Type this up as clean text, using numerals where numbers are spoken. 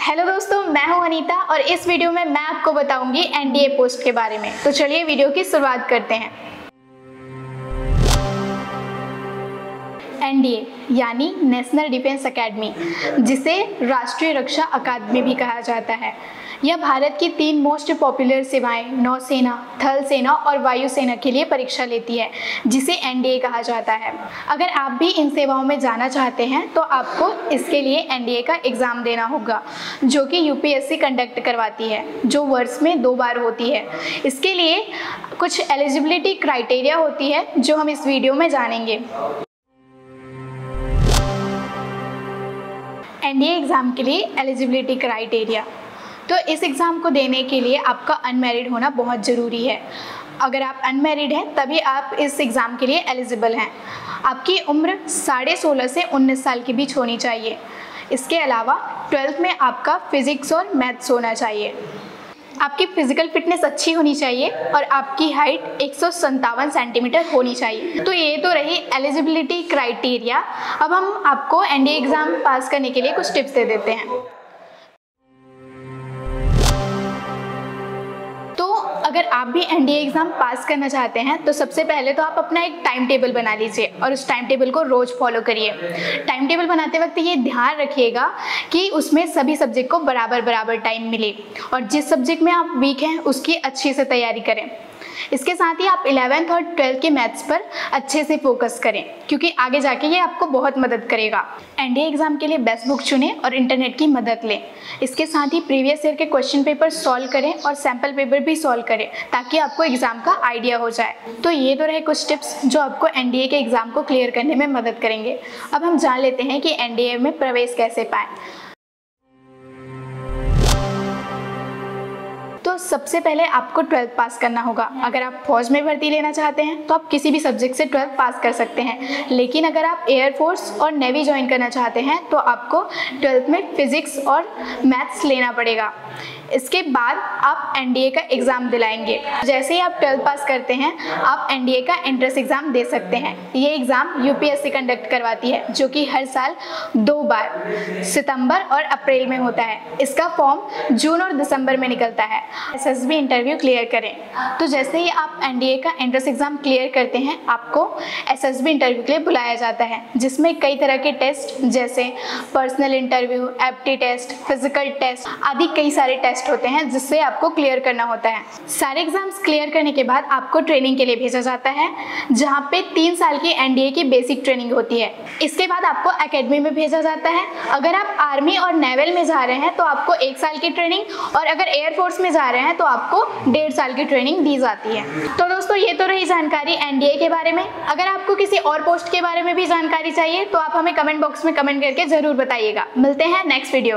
Hello दोस्तों, मैं हूं अनीता और इस वीडियो में मैं आपको बताऊंगी एनडीए पोस्ट के बारे में। तो चलिए वीडियो की शुरुआत करते हैं। एनडीए यानी नेशनल डिफेंस एकेडमी, जिसे राष्ट्रीय रक्षा अकादमी भी कहा जाता है। यह भारत की 3 मोस्ट पॉपुलर सेवाएं नौसेना, थल सेना और वायुसेना के लिए परीक्षा लेती है, जिसे एनडीए कहा जाता है। अगर आप भी इन सेवाओं में जाना चाहते हैं तो आपको इसके लिए एनडीए का एग्ज़ाम देना होगा, जो कि यूपीएससी कंडक्ट करवाती है, जो वर्ष में 2 बार होती है। इसके लिए कुछ एलिजिबिलिटी क्राइटेरिया होती है जो हम इस वीडियो में जानेंगे। एनडीए एग्ज़ाम के लिए एलिजिबिलिटी क्राइटेरिया, तो इस एग्ज़ाम को देने के लिए आपका अनमैरिड होना बहुत ज़रूरी है। अगर आप अनमैरिड हैं तभी आप इस एग्ज़ाम के लिए एलिजिबल हैं। आपकी उम्र 16.5 से 19 साल के बीच होनी चाहिए। इसके अलावा 12th में आपका फिज़िक्स और मैथ्स होना चाहिए। आपकी फ़िज़िकल फिटनेस अच्छी होनी चाहिए और आपकी हाइट 157 सेंटीमीटर होनी चाहिए। तो ये तो रही एलिजिबिलिटी क्राइटेरिया। अब हम आपको एनडीए एग्ज़ाम पास करने के लिए कुछ टिप्स दे देते हैं। अगर आप भी एनडीए एग्ज़ाम पास करना चाहते हैं तो सबसे पहले तो आप अपना एक टाइम टेबल बना लीजिए और उस टाइम टेबल को रोज़ फॉलो करिए। टाइम टेबल बनाते वक्त ये ध्यान रखिएगा कि उसमें सभी सब्जेक्ट को बराबर टाइम मिले और जिस सब्जेक्ट में आप वीक हैं उसकी अच्छी से तैयारी करें। इसके साथ ही आप 11th और 12th के मैथ्स पर अच्छे से फोकस करें, क्योंकि आगे जाके ये आपको बहुत मदद करेगा। एनडीए एग्ज़ाम के लिए बेस्ट बुक चुनें और इंटरनेट की मदद लें। इसके साथ ही प्रीवियस ईयर के क्वेश्चन पेपर सॉल्व करें और सैम्पल पेपर भी सॉल्व करें, ताकि आपको एग्ज़ाम का आइडिया हो जाए। तो ये तो रहे कुछ टिप्स जो आपको एनडीए के एग्ज़ाम को क्लियर करने में मदद करेंगे। अब हम जान लेते हैं कि एनडीए में प्रवेश कैसे पाएँ। तो सबसे पहले आपको 12th पास करना होगा। अगर आप फौज में भर्ती लेना चाहते हैं तो आप किसी भी सब्जेक्ट से 12th पास कर सकते हैं, लेकिन अगर आप एयरफोर्स और नेवी ज्वाइन करना चाहते हैं तो आपको 12th में फिज़िक्स और मैथ्स लेना पड़ेगा। इसके बाद आप एनडीए का एग्ज़ाम दिलाएंगे। जैसे ही आप 12th पास करते हैं आप एनडीए का एंट्रेंस एग्ज़ाम दे सकते हैं। ये एग्ज़ाम यूपीएससी कंडक्ट करवाती है, जो कि हर साल 2 बार सितंबर और अप्रैल में होता है। इसका फॉर्म जून और दिसंबर में निकलता है। एसएसबी इंटरव्यू क्लियर करें। तो जैसे ही आप एनडीए का एंट्रेंस एग्ज़ाम क्लियर करते हैं आपको एसएसबी इंटरव्यू के लिए बुलाया जाता है, जिसमें कई तरह के टेस्ट जैसे पर्सनल इंटरव्यू, एप्टी टेस्ट, फिजिकल टेस्ट आदि कई सारे टेस्ट होते हैं जिससे आपको क्लियर करना होता है। सारे एग्जाम्स क्लियर करने के बाद आपको ट्रेनिंग के लिए भेजा जाता है, जहां पे 3 साल की एनडीए की बेसिक ट्रेनिंग होती है। इसके बाद आपको एकेडमी में भेजा जाता है। अगर आप आर्मी और नेवल में जा रहे हैं तो आपको 1 साल की ट्रेनिंग, और अगर एयरफोर्स में जा रहे हैं तो आपको 1.5 साल की ट्रेनिंग दी जाती है। तो दोस्तों ये तो रही जानकारी एनडीए के बारे में। अगर आपको किसी और पोस्ट के बारे में भी जानकारी चाहिए तो आप हमें कमेंट बॉक्स में कमेंट करके जरूर बताइएगा। मिलते हैं नेक्स्ट वीडियो में।